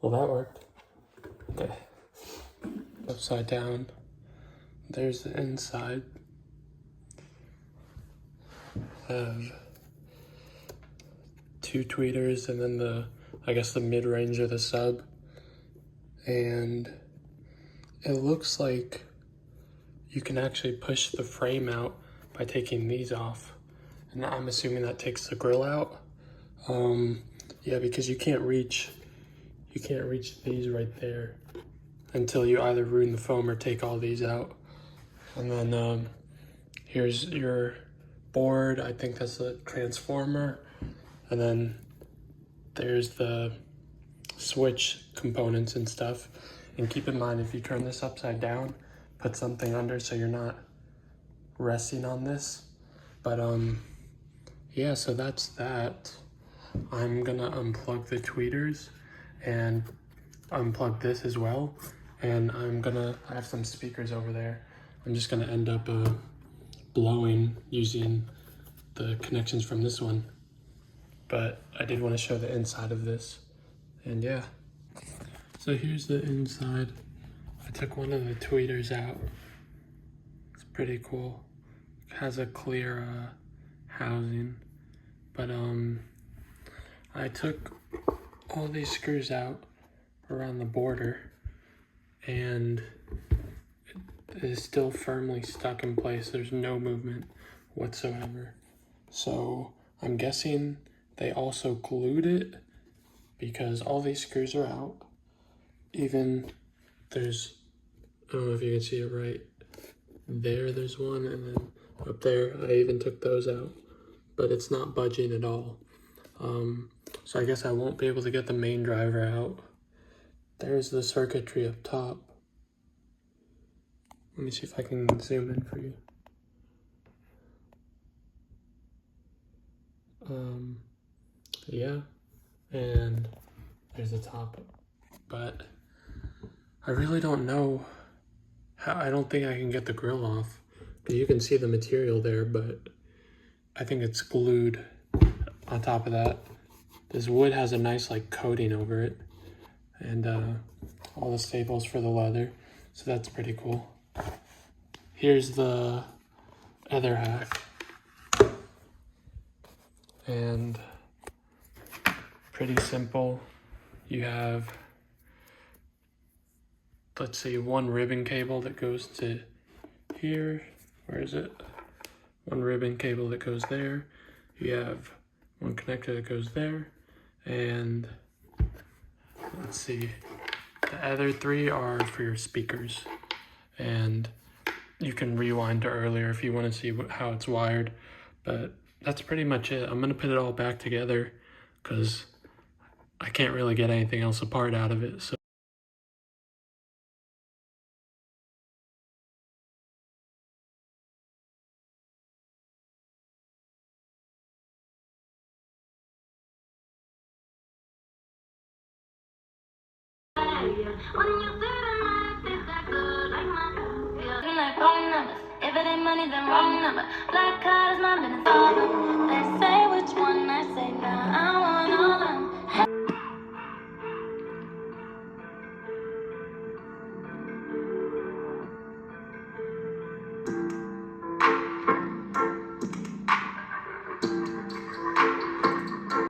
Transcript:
Well, that worked. Okay. Upside down. There's the inside. Have 2 tweeters and then I guess the mid-range of the sub. And it looks like you can actually push the frame out by taking these off. And I'm assuming that takes the grill out. Yeah, because you can't reach these right there until you either ruin the foam or take all these out. And then here's your board. I think that's a transformer. And then there's the switch components and stuff. And keep in mind, if you turn this upside down, put something under so you're not resting on this. But yeah, so that's that. I'm gonna unplug the tweeters and unplug this as well. And I have some speakers over there. I'm just gonna end up blowing using the connections from this one. But I did want to show the inside of this. And yeah. So here's the inside. I took one of the tweeters out. It's pretty cool. It has a clear housing. But I took all these screws out around the border and it is still firmly stuck in place. There's no movement whatsoever. So I'm guessing they also glued it because all these screws are out. Even I don't know if you can see it right there, there's one, and then up there, I even took those out, but it's not budging at all. So I guess I won't be able to get the main driver out. There's the circuitry up top. Let me see if I can zoom in for you. Yeah, and there's the top, but I really don't know how. I don't think I can get the grill off. You can see the material there, but I think it's glued on top of that. This wood has a nice like coating over it, and all the staples for the leather, so that's pretty cool. Here's the other half, and pretty simple. You have, let's see, one ribbon cable that goes to here. Where is it? One ribbon cable that goes there. You have one connector that goes there. And let's see, the other 3 are for your speakers. And you can rewind to earlier if you want to see how it's wired. But that's pretty much it. I'm going to put it all back together because I can't really get anything else apart out of it. So If it ain't money, then wrong number. Black card is my business.